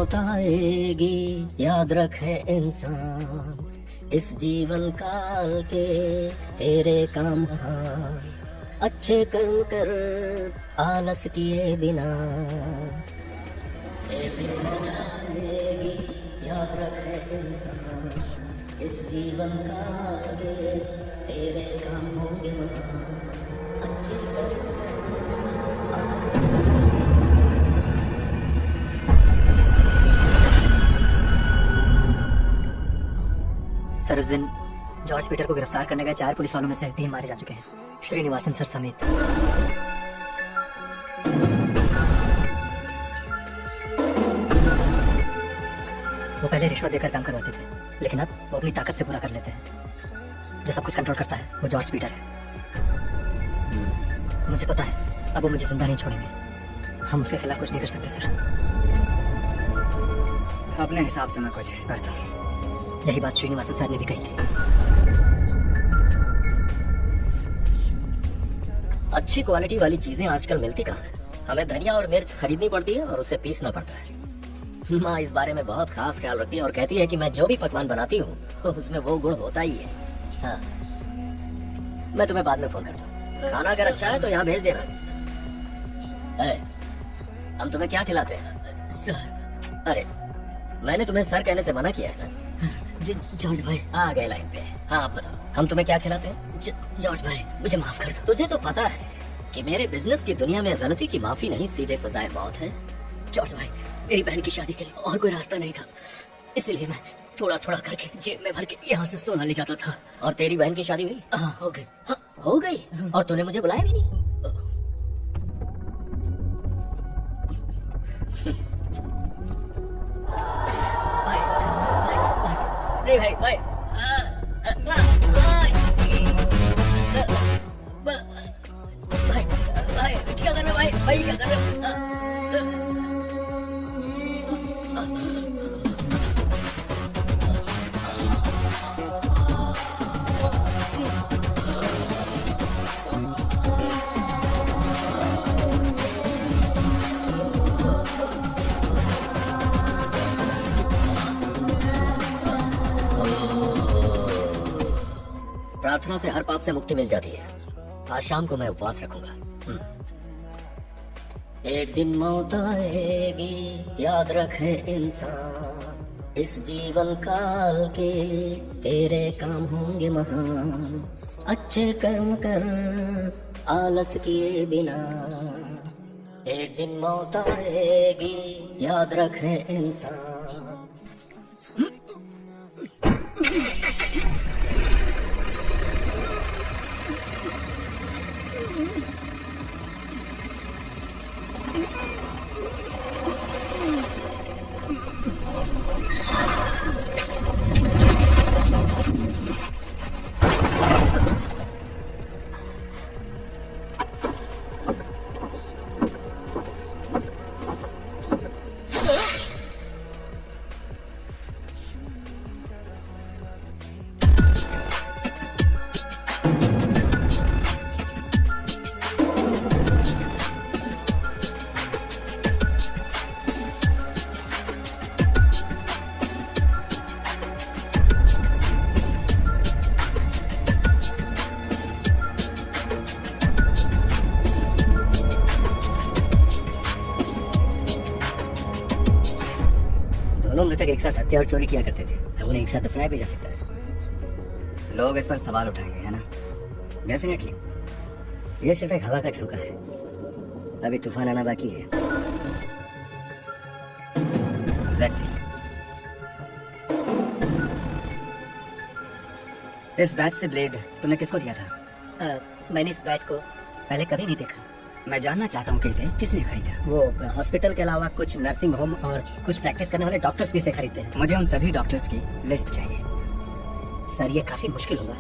मौत आएगी, याद रखे इंसान इस जीवन काल के तेरे काम हाँ। अच्छे कर्म कर आलस किए बिना, एक दिन मौत आएगी, याद रखे इंसान इस जीवन काल के तेरे काम होंगे वहाँ। अच्छे कर्म सर, उस दिन जॉर्ज पीटर को गिरफ्तार करने गए 4 पुलिस वालों में से 3 मारे जा चुके हैं, श्रीनिवासन सर समेत। वो पहले रिश्वत देकर काम करवाते थे, लेकिन अब वो अपनी ताकत से पूरा कर लेते हैं। जो सब कुछ कंट्रोल करता है वो जॉर्ज पीटर है। मुझे पता है अब वो मुझे जिंदा नहीं छोड़ेंगे। हम उसके खिलाफ कुछ नहीं कर सकते सर। अपने हिसाब से मैं कुछ करता हूँ। यही बात श्रीनिवासन सर ने भी कही थी। अच्छी क्वालिटी वाली चीजें आजकल मिलती कहाँ है? हमें धनिया और मिर्च खरीदनी पड़ती है और उसे पीसना पड़ता है। माँ इस बारे में बहुत खास ख्याल रखती है और कहती है कि मैं जो भी पकवान बनाती हूँ तो उसमें वो गुण होता ही है। हाँ, मैं तुम्हें बाद में फोन करता हूँ। खाना अगर अच्छा है तो यहाँ भेज देना। हम तुम्हें क्या खिलाते हैं? सर। अरे मैंने तुम्हें सर कहने से मना किया है ना? जॉर्ज भाई आ गए लाइन पे। हाँ आप बताओ, हम तुम्हें क्या खिलाते हैं? जॉर्ज भाई मुझे माफ कर दो। तुझे तो पता है कि मेरे बिजनेस की दुनिया में गलती की माफी नहीं, सीधे सजाए मौत है। जॉर्ज भाई, मेरी बहन की शादी के लिए और कोई रास्ता नहीं था, इसलिए मैं थोड़ा थोड़ा करके जेब में भर के यहाँ से सोना ले जाता था। और तेरी बहन की शादी हुई? हाँ हो गई। हाँ हो गई। और तूने मुझे बुलाया भी नहीं? नहीं भाई भाई भाई क्या कर रहे हो भाई? भाई क्या कर रहे हो? प्रार्थना से हर पाप से मुक्ति मिल जाती है। आज शाम को मैं उपवास रखूंगा। एक दिन मौत आएगी, याद रखे इंसान इस जीवन काल के तेरे काम होंगे महान। अच्छे कर्म कर आलस किए बिना, एक दिन मौत आएगी, याद रखे इंसान। दोनों मृतक एक साथ हत्या और चोरी किया करते थे, अब उन्हें एक साथ दफनाया भी जा सकता है। लोग इस पर सवाल उठाएंगे, है ना? डेफिनेटली। ये सिर्फ एक हवा का झोंका है, अभी तूफान आना बाकी है। Let's see. इस बैच से ब्लेड तुमने किसको दिया था? मैंने इस बैच को पहले कभी नहीं देखा। मैं जानना चाहता हूँ कि इसे किसने खरीदा। वो हॉस्पिटल के अलावा कुछ नर्सिंग होम और कुछ प्रैक्टिस करने वाले डॉक्टर्स भी इसे खरीदते हैं। मुझे उन सभी डॉक्टर्स की लिस्ट चाहिए। सर ये काफी मुश्किल होगा।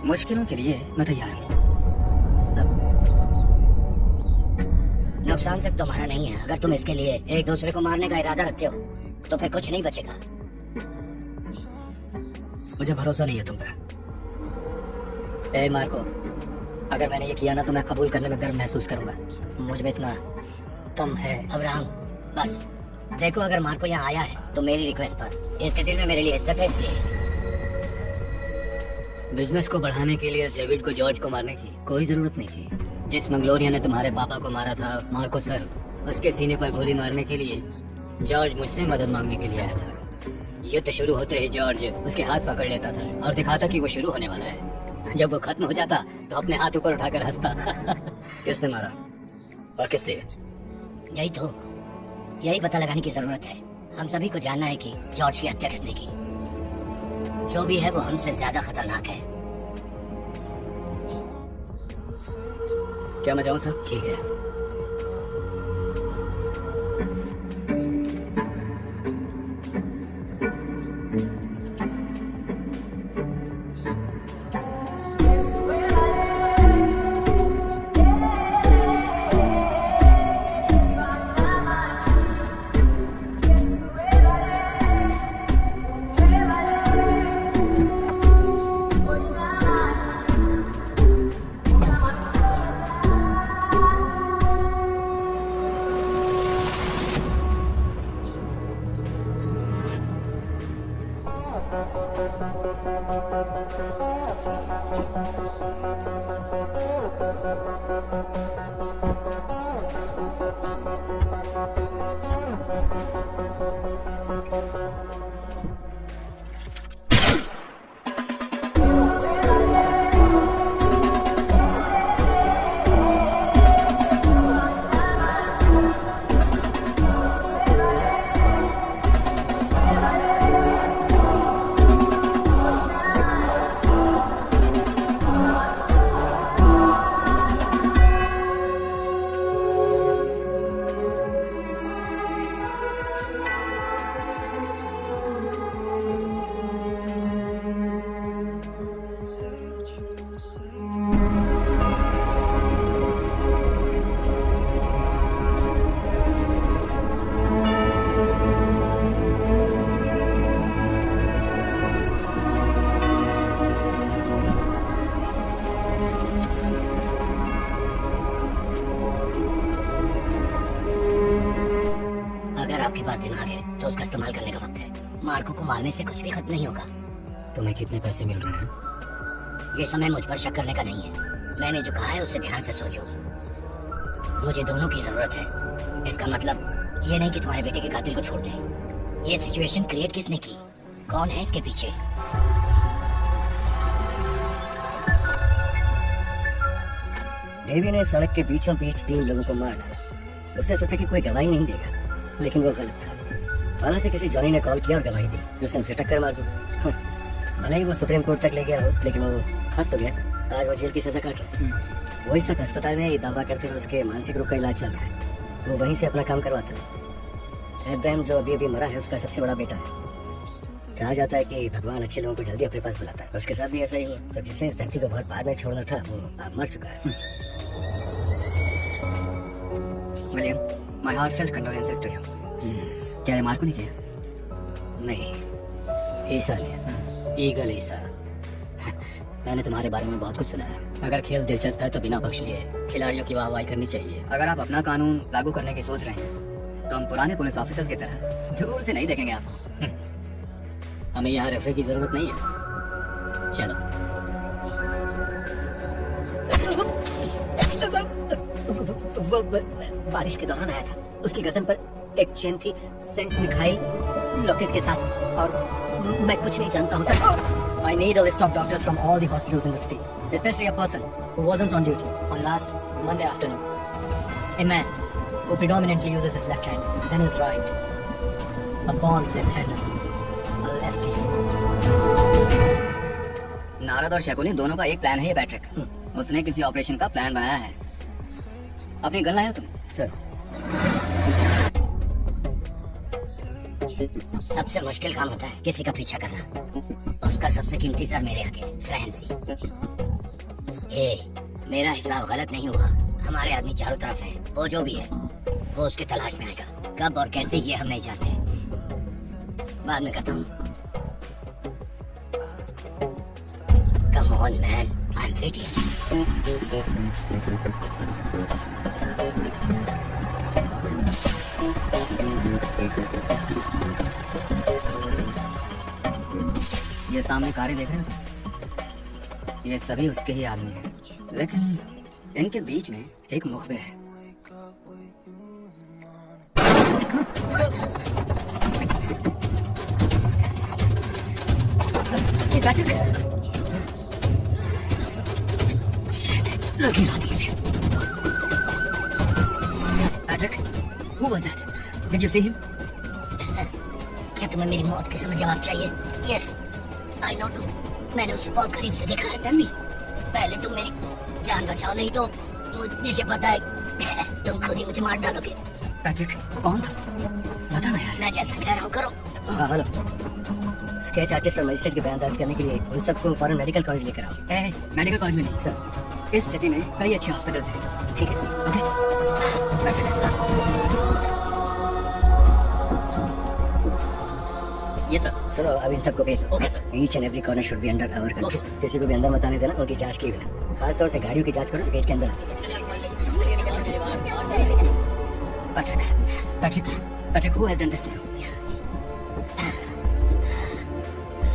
मुश्किलों के लिए मैं तैयार हूँ। नुकसान सिर्फ तुम्हारा नहीं है। अगर तुम इसके लिए एक दूसरे को मारने का इरादा रखते हो तो फिर कुछ नहीं बचेगा। मुझे भरोसा नहीं है तुम पे। ए मार्को, अगर मैंने ये किया ना तो मैं कबूल करने में गर्व महसूस करूंगा। मुझ में इतना दम है। अब्राहम, बस देखो अगर मार्को यहाँ आया है तो मेरी रिक्वेस्ट पर, इसके दिल में मेरे लिए इज्जत है इसलिए। बिजनेस को बढ़ाने के लिए डेविड को जॉर्ज को मारने की कोई जरूरत नहीं थी। जिस मंगलोरिया ने तुम्हारे पापा को मारा था, मार्को सर, उसके सीने पर गोली मारने के लिए जॉर्ज मुझसे मदद मांगने के लिए आया था। युद्ध शुरू होते ही जॉर्ज उसके हाथ पकड़ लेता था और दिखाता कि वो शुरू होने वाला है। जब वो खत्म हो जाता तो अपने हाथ ऊपर उठाकर हंसता। किसने मारा और किस लिए? यही पता लगाने की जरूरत है। हम सभी को जानना है कि जॉर्ज की हत्या किसने की। जो भी है वो हमसे ज्यादा खतरनाक है। क्या मैं जाऊं सर? ठीक है। आपके पास दिमाग है तो उसका इस्तेमाल करने का वक्त है। मार्को को मारने से कुछ भी खत्म नहीं होगा। तुम्हें कितने पैसे मिल रहे हैं? ये समय मुझ पर शक करने का नहीं है। मैंने जो कहा है उससे ध्यान से सोचो। मुझे दोनों की जरूरत है। इसका मतलब ये नहीं कि तुम्हारे बेटे के कातिल को छोड़ दें। ये सिचुएशन क्रिएट किसने की? कौन है इसके पीछे? डेवी ने सड़क के बीचों बीच 3 लोगों को मार डाला। उसने सोचा कि कोई गवाही नहीं देगा, लेकिन वो गलत था। वाला से किसी जॉनी ने कॉल किया और गवाही दी। उसने उसे टक्कर मार दी। भले ही वो सुप्रीम कोर्ट तक ले गया हो, लेकिन वो फंस तो गया। आज वो जेल की सजा काट रहा है। वो इस वक्त अस्पताल में दावा करते हुए उसके मानसिक रोग का इलाज चल रहा है। वो वहीं से अपना काम करवाता है। इब्राहिम जो अभी मरा है उसका सबसे बड़ा बेटा है। कहा जाता है कि भगवान अच्छे लोगों को जल्दी अपने पास बुलाता है। उसके साथ भी ऐसा ही हुआ। तो जिसने इस धरती को बहुत बाद में छोड़ना था वो अब मर चुका है। William, my heartfelt condolences to you. क्या ये मार्को ने किया? नहीं, ईसा ने। ईगल ईसा। मैंने तुम्हारे बारे में बहुत कुछ सुना है। अगर खेल दिलचस्प है तो बिना बख्श लिए खिलाड़ियों की वाहवाही करनी चाहिए। अगर आप अपना कानून लागू करने की सोच रहे हैं तो हम पुराने पुलिस ऑफिसर्स की तरह दूर से नहीं देखेंगे आपको। हमें यहाँ रेफरी की जरूरत नहीं है। चलो। वो बारिश के दौरान आया था। उसकी गर्दन पर एक चेन थी, सेंट मिखाइल लॉकेट के साथ। और मैं कुछ नहीं जानता हूँ sir. I need a list of doctors from all the hospitals in the city, especially a person who wasn't on duty on last Monday afternoon. A man who predominantly uses his left hand, then his right. A born left-hander, a lefty. Narad और शकुनी दोनों का एक plan है ये Patrick. उसने किसी operation का plan बनाया है। अपनी गन लाए हो तुम? सर, सबसे मुश्किल काम होता है किसी का पीछा करना। उसका सबसे कीमती सर मेरे आगे, फ्रांसी। मेरा हिसाब गलत नहीं हुआ। हमारे आदमी चारों तरफ हैं। वो जो भी है वो उसके तलाश में आएगा। कब और कैसे ये हम नहीं जानते। बाद में करता हूँ। Come on man, I'm waiting. ये सामने कारें देख रहे हो? ये सभी उसके ही आदमी हैं, लेकिन इनके बीच में एक मुखबिर है। ये पैट्रिक है। लगी रात मुझे। Patrick, who was that? Did you see him? क्या तुम्हें मेरी मौत के समय जवाब चाहिए? Yes, I know too. मैंने उसे बहुत करीब से देखा है। तन्वी, पहले तुम मेरी जान बचाओ, नहीं तो मुझे पता है तुम खुद ही मुझे मार डालोगे। पैट्रिक, कौन था? बता ना यार। मैं जैसा कह रहा हूँ करो। हाँ हेलो, स्केच आर्टिस्ट और मजिस्ट्रेट के बयान दर्ज करने के लिए उन सबको फौरन मेडिकल कॉलेज लेकर आओ। मेडिकल कॉलेज में नहीं सर। इस सिटी में कई अच्छे हॉस्पिटल्स हैं। ठीक है। ओके ये सर। सुनो, अब इन सबको भेजो। Okay sir. Each and every corner should be under our control. Okay sir. किसी को भी अंदर मत आने देना, उनकी जांच की बिना। खासतौर से गाड़ियों की जांच करो जो गेट के अंदर आती है। Patrick, who has done this to you?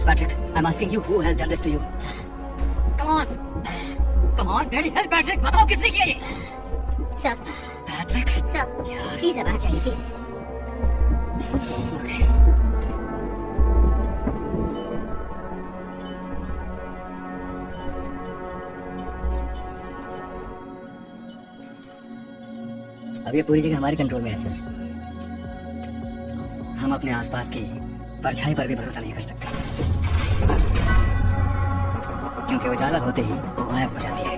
Patrick, I'm asking you, who has done this to you? Come on, Daddy, help Patrick. बताओ किसने किया ये? सब Patrick. सब प्लीज अब आ जाइए प्लीज। Okay. अब ये पूरी जगह हमारे कंट्रोल में है सर। हम अपने आसपास की परछाई पर भी भरोसा नहीं कर सकते, क्योंकि उजाला होते ही वो गायब हो जाती है।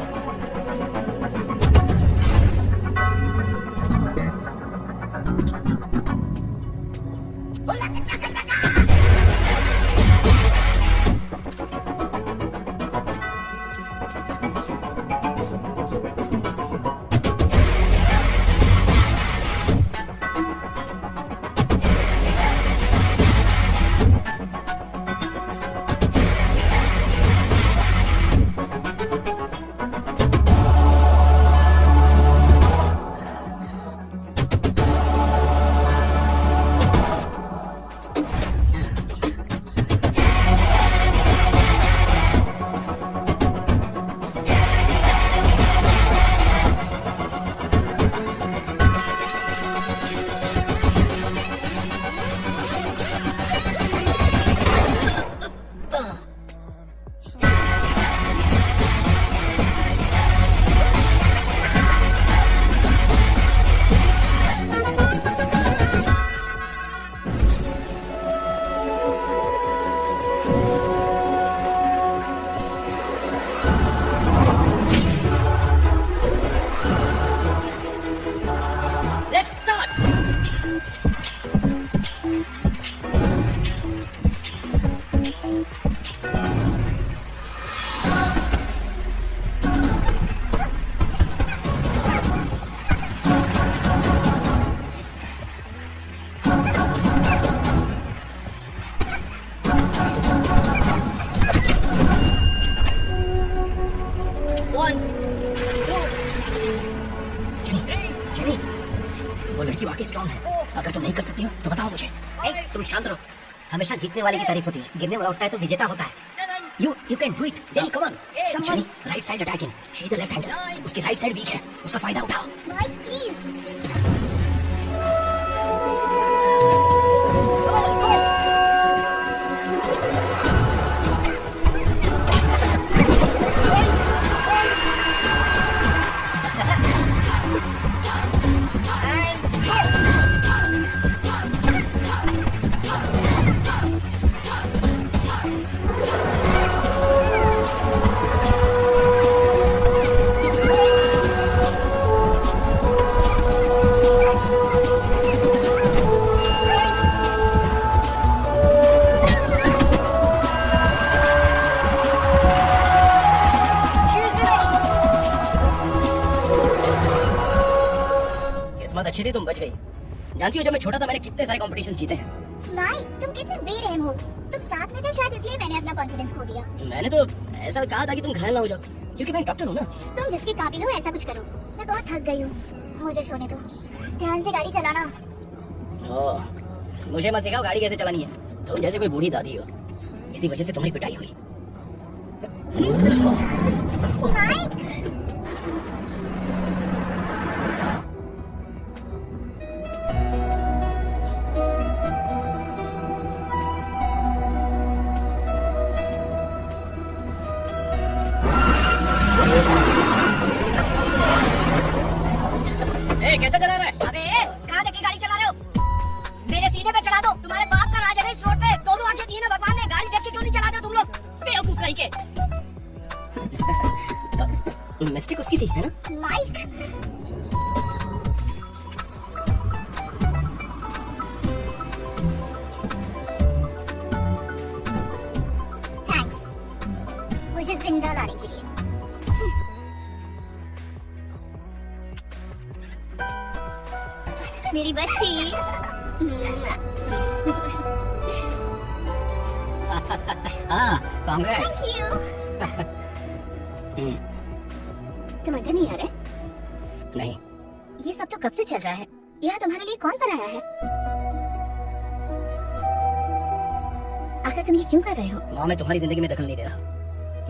वो लड़की वाकई स्ट्रांग है। अगर तुम नहीं कर सकती हो तो बताओ मुझे। तुम शांत रहो। हमेशा जीतने वाले की तारीफ होती है, गिरने वाला उठता है तो विजेता होता है। You can do it. Jenny, come on. Jenny, right side attacking. She's a left hander. उसकी right side weak है, उसका फायदा उठाओ। Mike, please. किस्मत अच्छी थी, तुम बच गई। जानती हो जब मैं छोटा था मैंने कितने सारे कंपटीशन जीते हैं। माइक, तुम कितने बेरहम हो। तुम साथ में थे शायद, इसलिए मैंने अपना कॉन्फिडेंस खो दिया। मैंने तो ऐसा कहा था कि तुम घायल ना हो जाओ, क्योंकि मैं डॉक्टर हूँ ना। तुम जिसके काबिल हो ऐसा कुछ करो। मैं बहुत थक गई हूँ, मुझे सोने दो। ध्यान से गाड़ी चलाना। ओह, मुझे मत सिखाओ गाड़ी कैसे चलानी है। तुम जैसे कोई बूढ़ी दादी हो, इसी वजह से तुम्हारी पिटाई हुई। माइक, कैसे चला रहा है? अबे कहाँ तक की गाड़ी चला रहे हो? मेरे सीने पे चढ़ा दो। तुम्हारे बाप का राज है इस रोड पे। दोनों आंखें दी है ना भगवान ने। गाड़ी देख के क्यों नहीं चलाते हो तुम लोग? बेवकूफ कहीं के। मिस्टेक उसकी थी, है ना? माइक, थैंक्स मुझे जिंदा लाने के लिए। मेरी बच्ची। हाँ, कांग्रेस। Thank you. तुम अंदर नहीं आ रहे? नहीं, ये सब तो कब से चल रहा है? यहाँ तुम्हारे लिए कौन पर आया है? आखिर तुम ये क्यों कर रहे हो? माँ मैं तुम्हारी जिंदगी में दखल नहीं दे रहा।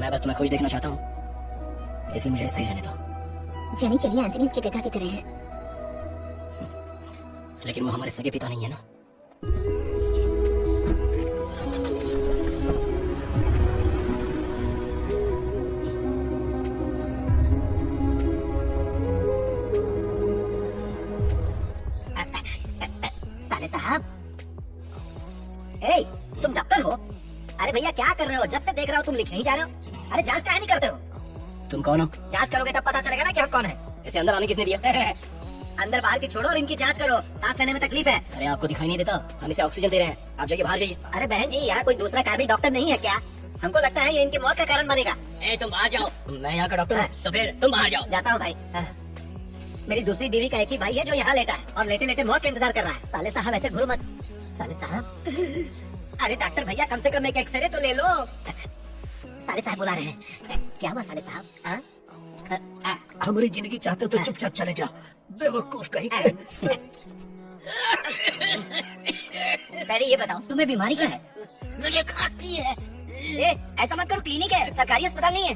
मैं बस तुम्हें खुश देखना चाहता हूँ, इसलिए मुझे ऐसे ही रहने दो। जेनी के लिए एंथनी उसके पिता की तरह है। लेकिन वो हमारे सगे पिता नहीं है ना। साले साहब, ए, तुम डॉक्टर हो? अरे भैया क्या कर रहे हो? जब से देख रहा हो तुम लिख नहीं जा रहे हो। अरे जांच काहे नहीं करते हो? तुम कौन हो? जांच करोगे तब पता चलेगा ना कि हम कौन है। इसे अंदर आने किसने दिया? अंदर बाहर की छोड़ो और इनकी जांच करो। सांस लेने में तकलीफ है। अरे आपको दिखाई नहीं देता? हम इसे ऑक्सीजन दे रहे हैं। आप जाइए, बाहर जाइए। अरे बहन जी, यहाँ कोई दूसरा काबिल डॉक्टर नहीं है क्या? हमको लगता है ये इनकी मौत का कारण बनेगा। ए तुम बाहर जाओ। मैं यहाँ का डॉक्टर हूँ, तो फिर तुम बाहर जाओ। जाता हूँ भाई। मेरी दूसरी बीवी का एक ही भाई है जो यहाँ लेटा है और लेटे लेटे मौत का इंतजार कर रहा है। साले साहब ऐसे घुरो मत। साले साहब, अरे डॉक्टर भैया कम से कम एक एक्सरे तो ले लो। साले साहब बुला रहे हैं। क्या हुआ साले साहब? हमारी जिंदगी चाहते हो तो चुपचाप चले जा, बेवकूफ कहीं के। पहले ये बताओ तुम्हें बीमारी क्या है? मुझे खांसी है। ए, ऐसा मत करो, क्लिनिक है, सरकारी अस्पताल नहीं है।